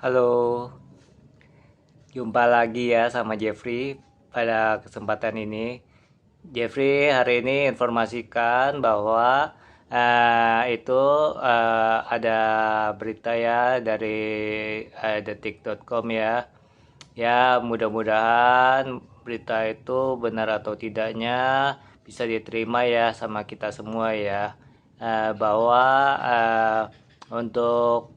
Halo, jumpa lagi ya sama Jeffrey pada kesempatan ini. Jeffrey hari ini informasikan bahwa itu ada berita ya dari detik.com ya. Ya, mudah-mudahan berita itu benar atau tidaknya bisa diterima ya sama kita semua ya. Bahwa untuk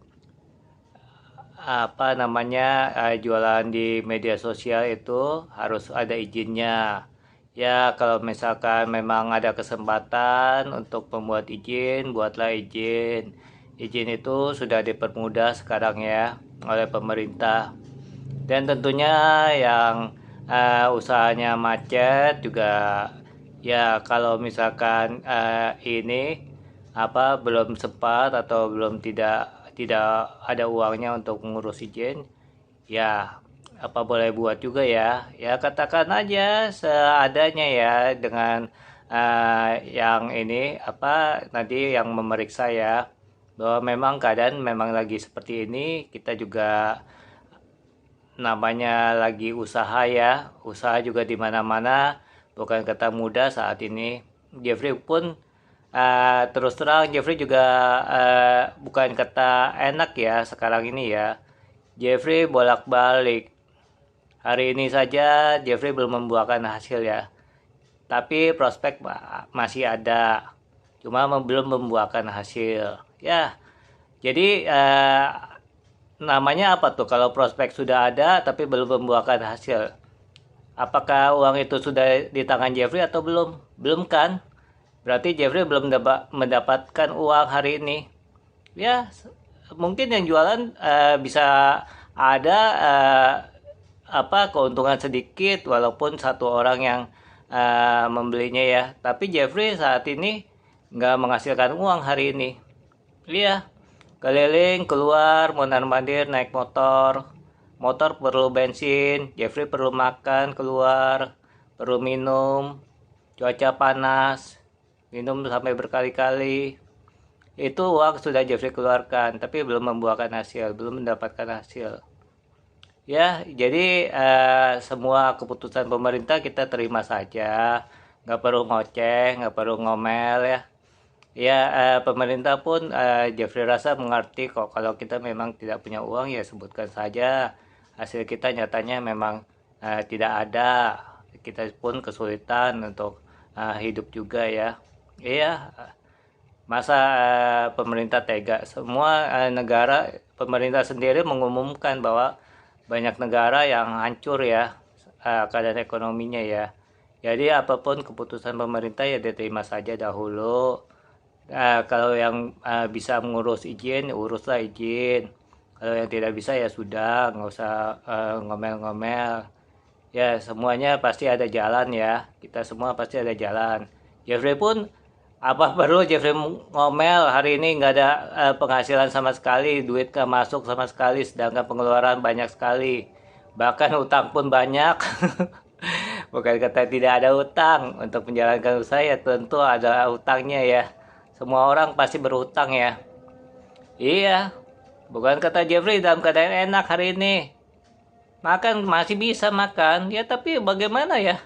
jualan di media sosial itu harus ada izinnya. Ya, kalau misalkan memang ada kesempatan untuk membuat izin, buatlah izin. Izin itu sudah dipermudah sekarang ya oleh pemerintah. Dan tentunya yang usahanya macet juga, ya kalau misalkan ini belum sempat atau belum tidak ada uangnya untuk mengurus izin, ya apa boleh buat juga ya. Ya katakan aja seadanya ya dengan yang ini nanti yang memeriksa ya, bahwa memang keadaan memang lagi seperti ini. Kita juga namanya lagi usaha ya, usaha juga di mana-mana bukan kata mudah saat ini. Jeffrey pun terus terang Jeffrey juga bukan kata enak ya sekarang ini ya. Jeffrey bolak-balik. Hari ini saja Jeffrey belum membuahkan hasil ya. Tapi prospek masih ada. Cuma belum membuahkan hasil. Ya, jadi namanya apa tuh kalau prospek sudah ada tapi belum membuahkan hasil? Apakah uang itu sudah di tangan Jeffrey atau belum? Belum kan? Berarti Jeffrey belum mendapatkan uang hari ini. Ya, mungkin yang jualan bisa ada keuntungan sedikit walaupun satu orang yang membelinya ya. Tapi Jeffrey saat ini nggak menghasilkan uang hari ini. Iya, keliling keluar mondar mandir naik motor. Motor perlu bensin, Jeffrey perlu makan keluar, perlu minum, cuaca panas, minum sampai berkali-kali. Itu uang sudah Jeffrey keluarkan, tapi belum membuahkan hasil, belum mendapatkan hasil. Ya, jadi semua keputusan pemerintah kita terima saja, nggak perlu ngoceh, nggak perlu ngomel ya. Ya, pemerintah pun Jeffrey rasa mengerti kok kalau kita memang tidak punya uang ya sebutkan saja. Hasil kita nyatanya memang tidak ada. Kita pun kesulitan untuk hidup juga ya. Iya, masa pemerintah tega? Semua negara, pemerintah sendiri mengumumkan bahwa banyak negara yang hancur ya keadaan ekonominya ya. Jadi apapun keputusan pemerintah ya diterima saja dahulu. Kalau yang bisa mengurus izin, uruslah izin. Kalau yang tidak bisa ya sudah, nggak usah ngomel-ngomel. Ya semuanya pasti ada jalan ya. Kita semua pasti ada jalan. Jeffrey pun apa perlu Jeffrey ngomel hari ini nggak ada penghasilan sama sekali, duit nggak masuk sama sekali, sedangkan pengeluaran banyak sekali. Bahkan utang pun banyak. Bukan kata tidak ada utang, untuk menjalankan usaha ya tentu ada utangnya ya. Semua orang pasti berhutang ya. Iya, bukan kata Jeffrey dalam keadaan enak hari ini. Makan masih bisa makan, ya tapi bagaimana ya?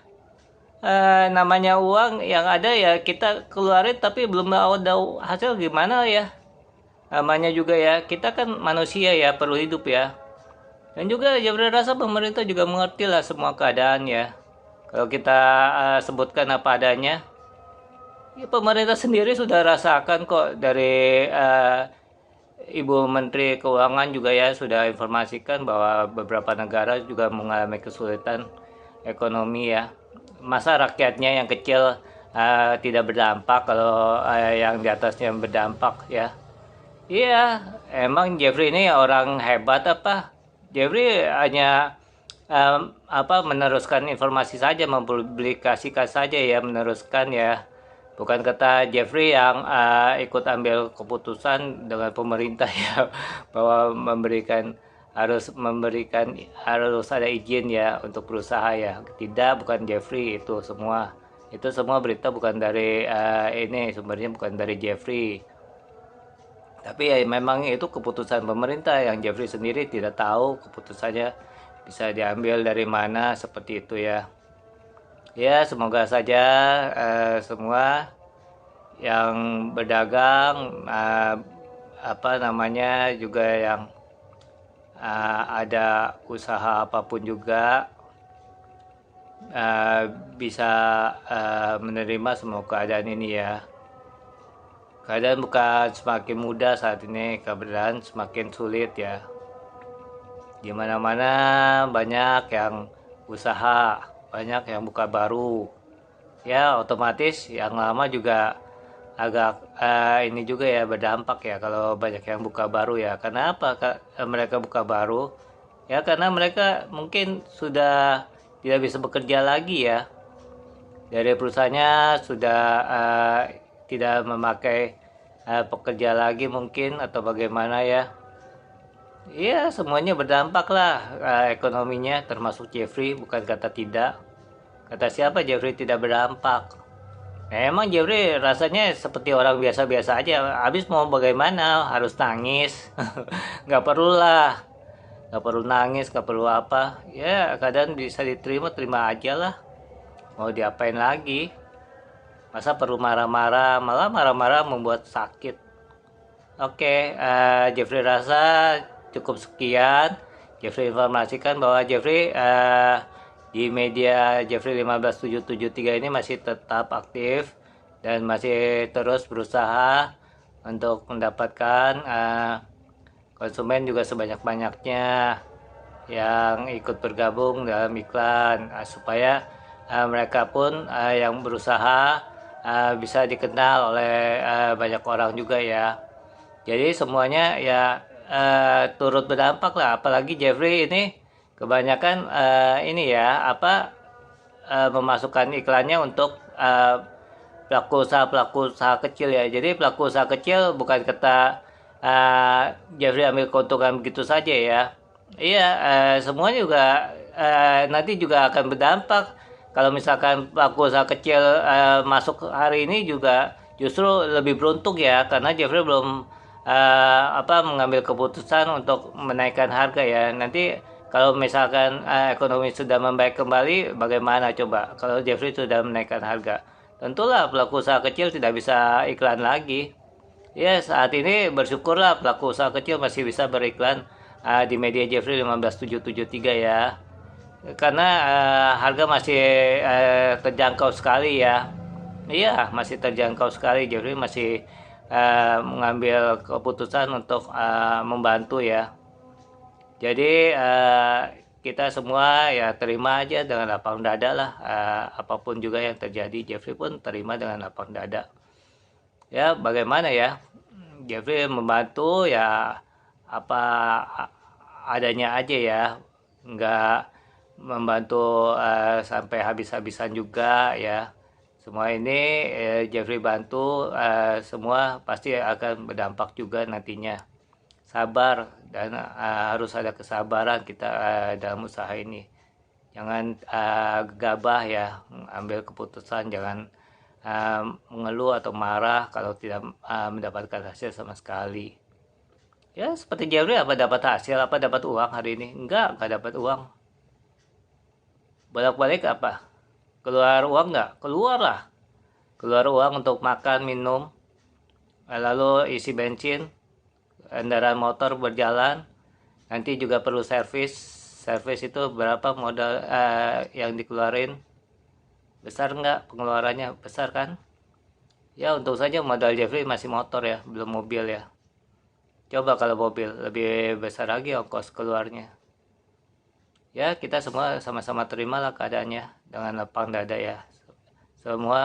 Namanya uang yang ada ya kita keluarin tapi belum ada hasil gimana ya? Namanya juga ya, kita kan manusia ya, perlu hidup ya. Dan juga Jeffrey rasa pemerintah juga mengerti lah semua keadaan ya. Kalau kita sebutkan apa adanya, ya pemerintah sendiri sudah rasakan kok dari Ibu Menteri Keuangan juga ya sudah informasikan bahwa beberapa negara juga mengalami kesulitan ekonomi ya. Masa rakyatnya yang kecil tidak berdampak kalau yang di atasnya berdampak ya. Iya, emang Jeffrey ini orang hebat apa? Jeffrey hanya meneruskan informasi saja, mempublikasikan saja ya, meneruskan ya. Bukan kata Jeffrey yang ikut ambil keputusan dengan pemerintah ya, bahwa harus ada izin ya untuk berusaha ya. Tidak, bukan Jeffrey itu semua. Itu semua berita bukan dari ini, sumbernya bukan dari Jeffrey. Tapi ya memang itu keputusan pemerintah, yang Jeffrey sendiri tidak tahu keputusannya bisa diambil dari mana seperti itu ya. Ya, semoga saja semua yang berdagang, apa namanya, juga yang ada usaha apapun juga uh, bisa menerima semua keadaan ini ya. Keadaan bukan semakin mudah saat ini, keadaan semakin sulit ya. Di mana-mana banyak yang usaha, banyak yang buka baru. Ya, otomatis yang lama juga agak ini juga ya, berdampak ya kalau banyak yang buka baru ya. Karena apa mereka buka baru? Ya karena mereka mungkin sudah tidak bisa bekerja lagi ya. Dari perusahaannya sudah tidak memakai pekerja lagi mungkin, atau bagaimana ya. Iya, semuanya berdampak lah ekonominya, termasuk Jeffrey, bukan kata tidak. Kata siapa Jeffrey tidak berdampak? Nah, emang Jeffrey rasanya seperti orang biasa-biasa aja. Habis mau bagaimana? Harus nangis? Nggak perlu lah. Nggak perlu nangis, nggak perlu apa. Ya, keadaan bisa diterima, terima aja lah. Mau diapain lagi? Masa perlu marah-marah? Malah marah-marah membuat sakit. Oke, Jeffrey rasa cukup sekian. Jeffrey informasikan bahwa Jeffrey di media Jeffrey 15773 ini masih tetap aktif dan masih terus berusaha untuk mendapatkan konsumen juga sebanyak-banyaknya yang ikut bergabung dalam iklan, supaya mereka pun yang berusaha bisa dikenal oleh banyak orang juga ya. Jadi semuanya ya turut berdampak lah, apalagi Jeffrey ini kebanyakan ini ya apa memasukkan iklannya untuk pelaku usaha kecil ya. Jadi pelaku usaha kecil bukan kata Jeffrey ambil keuntungan begitu saja ya. Iya, semuanya juga nanti juga akan berdampak. Kalau misalkan pelaku usaha kecil masuk hari ini juga justru lebih beruntung ya, karena Jeffrey belum apa mengambil keputusan untuk menaikkan harga ya. Nanti kalau misalkan ekonomi sudah membaik kembali, bagaimana coba kalau Jeffrey sudah menaikkan harga? Tentulah pelaku usaha kecil tidak bisa iklan lagi. Ya, saat ini bersyukurlah pelaku usaha kecil masih bisa beriklan di media Jeffrey 15773 ya. Karena harga masih terjangkau sekali ya. Iya, masih terjangkau sekali. Jeffrey masih mengambil keputusan untuk membantu ya. Jadi kita semua ya terima aja dengan lapang dada lah. Apapun juga yang terjadi, Jeffrey pun terima dengan lapang dada. Ya, bagaimana ya? Jeffrey membantu ya apa adanya aja ya. Nggak membantu sampai habis-habisan juga ya. Semua ini Jeffrey bantu, semua pasti akan berdampak juga nantinya. Sabar, dan harus ada kesabaran kita dalam usaha ini. Jangan gegabah ya, ambil keputusan, jangan mengeluh atau marah kalau tidak mendapatkan hasil sama sekali. Ya seperti Jeffrey, apa dapat hasil, apa dapat uang hari ini? Enggak dapat uang. Bolak-balik apa? Keluar uang nggak? Keluar lah. Keluar uang untuk makan, minum, lalu isi bensin, kendaraan motor berjalan. Nanti juga perlu servis. Servis itu berapa modal yang dikeluarin? Besar nggak pengeluarannya? Besar kan? Ya untung saja modal Jeffrey masih motor ya, belum mobil ya. Coba kalau mobil, lebih besar lagi ongkos keluarnya. Ya kita semua sama-sama terimalah keadaannya dengan lapang dada ya. Semua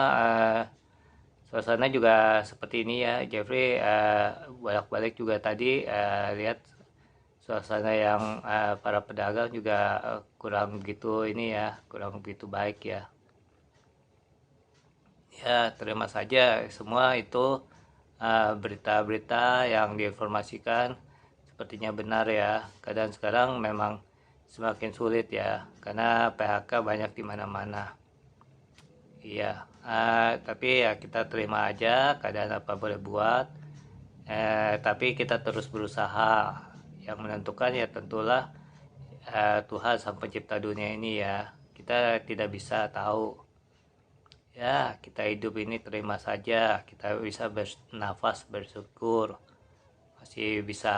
suasana juga seperti ini ya. Jeffrey bolak-balik juga tadi lihat suasana yang para pedagang juga kurang begitu ini ya, kurang begitu baik ya. Ya terima saja semua itu berita-berita yang diinformasikan sepertinya benar ya. Keadaan sekarang memang semakin sulit ya, karena PHK banyak di mana-mana. Iya, tapi ya kita terima aja, keadaan apa boleh buat. Tapi kita terus berusaha. Yang menentukan ya tentulah Tuhan Sang Pencipta dunia ini ya. Kita tidak bisa tahu. Ya, kita hidup ini terima saja. Kita bisa bernafas, bersyukur. Masih bisa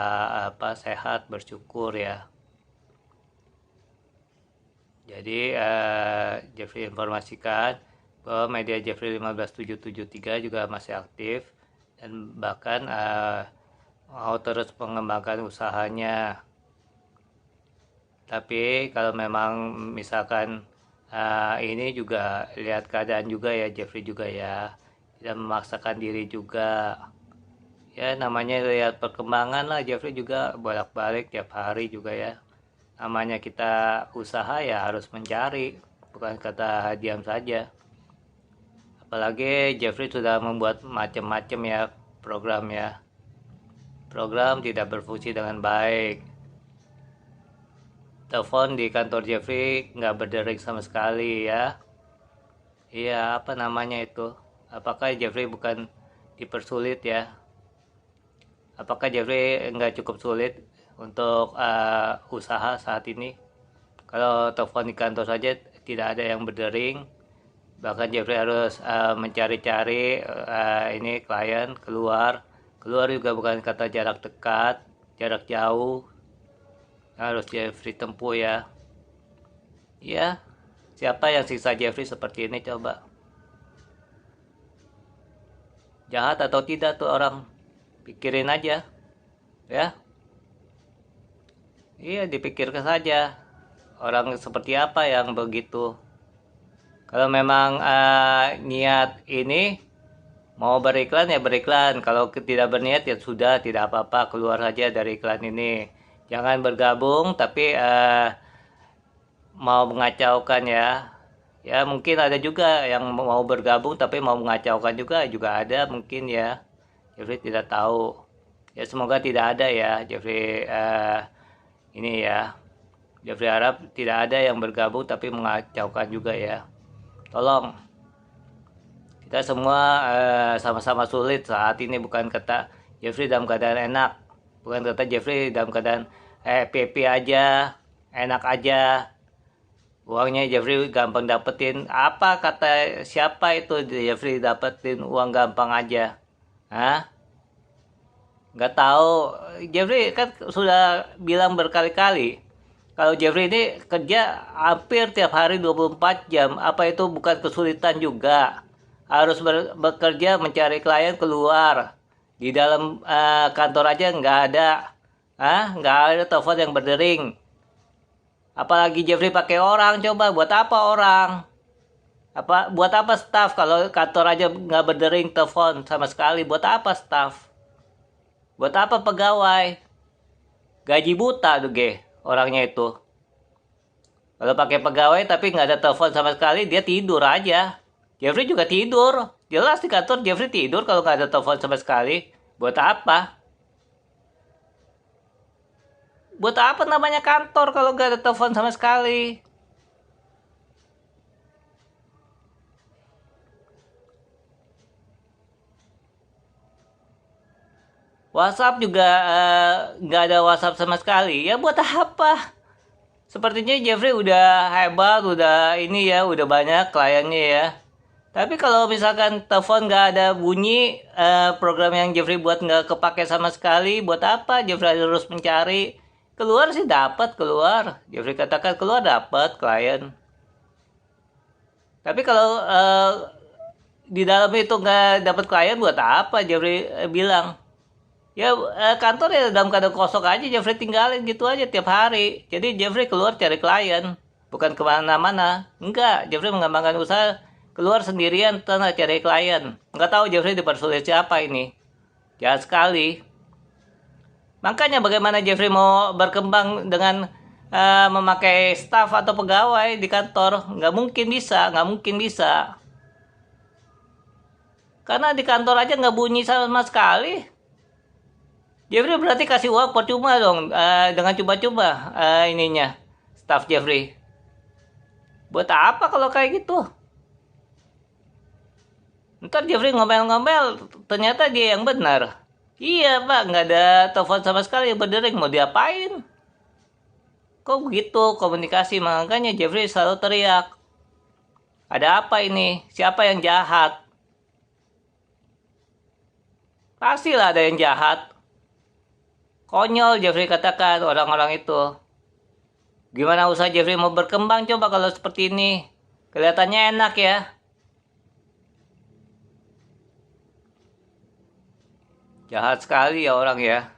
sehat, bersyukur ya. Jadi Jeffrey informasikan bahwa media Jeffrey 15773 juga masih aktif dan bahkan mau terus mengembangkan usahanya. Tapi kalau memang misalkan ini juga lihat keadaan juga ya Jeffrey juga ya, tidak memaksakan diri juga ya, namanya lihat perkembangan lah. Jeffrey juga bolak-balik tiap hari juga ya, namanya kita usaha ya harus mencari, bukan kata diam saja. Apalagi Jeffrey sudah membuat macam-macam ya program tidak berfungsi dengan baik. Telepon di kantor Jeffrey nggak berdering sama sekali ya. Iya, apa namanya itu? Apakah Jeffrey bukan dipersulit ya? Apakah Jeffrey nggak cukup sulit untuk usaha saat ini? Kalau telepon di kantor saja tidak ada yang berdering, bahkan Jeffrey harus mencari-cari ini klien keluar juga bukan kata jarak dekat, jarak jauh harus Jeffrey tempuh ya. Iya, siapa yang siksa Jeffrey seperti ini coba? Jahat atau tidak tuh orang? Pikirin aja ya. Iya, dipikirkan saja orang seperti apa yang begitu. Kalau memang niat ini mau beriklan ya beriklan, kalau tidak berniat ya sudah, tidak apa-apa, keluar saja dari iklan ini. Jangan bergabung tapi mau mengacaukan ya. Ya mungkin ada juga yang mau bergabung tapi mau mengacaukan juga ada mungkin ya. Jeffrey tidak tahu. Ya semoga tidak ada ya Jeffrey ini ya. Jeffrey harap tidak ada yang bergabung tapi mengacaukan juga ya. Tolong. Kita semua sama-sama sulit saat ini, bukan kata Jeffrey dalam keadaan enak. Bukan kata Jeffrey dalam keadaan PP aja, enak aja. Uangnya Jeffrey gampang dapetin. Apa kata siapa itu Jeffrey dapetin uang gampang aja? Hah? Nggak tahu. Jeffrey kan sudah bilang berkali-kali. Kalau Jeffrey ini kerja hampir tiap hari 24 jam. Apa itu bukan kesulitan juga? Harus bekerja mencari klien keluar. Di dalam kantor aja nggak ada. Nggak ada telepon yang berdering. Apalagi Jeffrey pakai orang, coba buat apa orang? Buat apa staff kalau kantor aja nggak berdering telepon sama sekali? Buat apa staff? Buat apa pegawai? Gaji buta tuh orangnya itu. Kalau pakai pegawai tapi nggak ada telepon sama sekali, dia tidur aja. Jeffrey juga tidur. Jelas di kantor Jeffrey tidur kalau nggak ada telepon sama sekali. Buat apa? Buat apa namanya kantor kalau nggak ada telepon sama sekali? WhatsApp juga nggak ada WhatsApp sama sekali. Ya buat apa? Sepertinya Jeffrey udah hebat, udah ini ya, udah banyak kliennya ya. Tapi kalau misalkan telepon nggak ada bunyi, program yang Jeffrey buat nggak kepake sama sekali, buat apa Jeffrey harus mencari? Keluar sih dapat keluar. Jeffrey katakan keluar dapat klien. Tapi kalau di dalam itu nggak dapat klien, buat apa Jeffrey bilang? Ya kantor ya dalam keadaan kosong aja, Jeffrey tinggalin gitu aja tiap hari. Jadi Jeffrey keluar cari klien, bukan kemana-mana. Enggak, Jeffrey mengembangkan usaha keluar sendirian tanah cari klien. Enggak tahu Jeffrey dipersulit siapa ini. Jahat sekali. Makanya bagaimana Jeffrey mau berkembang dengan memakai staff atau pegawai di kantor? Nggak mungkin bisa. Karena di kantor aja nggak bunyi sama sekali. Jeffrey berarti kasih uang percuma dong, dengan coba-coba ininya, staff Jeffrey. Buat apa kalau kayak gitu? Ntar Jeffrey ngomel-ngomel, ternyata dia yang benar. Iya Pak, nggak ada telepon sama sekali berdering, mau diapain? Kok begitu komunikasi? Makanya Jeffrey selalu teriak. Ada apa ini? Siapa yang jahat? Pastilah ada yang jahat. Konyol Jeffrey katakan orang-orang itu. Gimana usaha Jeffrey mau berkembang coba kalau seperti ini? Kelihatannya enak ya. Jahat sekali ya orang ya.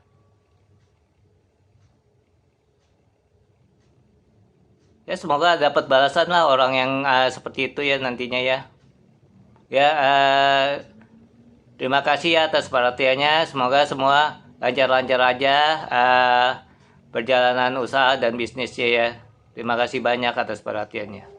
Ya semoga dapat balasan lah orang yang seperti itu ya nantinya ya. Ya terima kasih ya atas perhatiannya. Semoga semua lancar-lancar aja perjalanan usaha dan bisnisnya ya. Terima kasih banyak atas perhatiannya.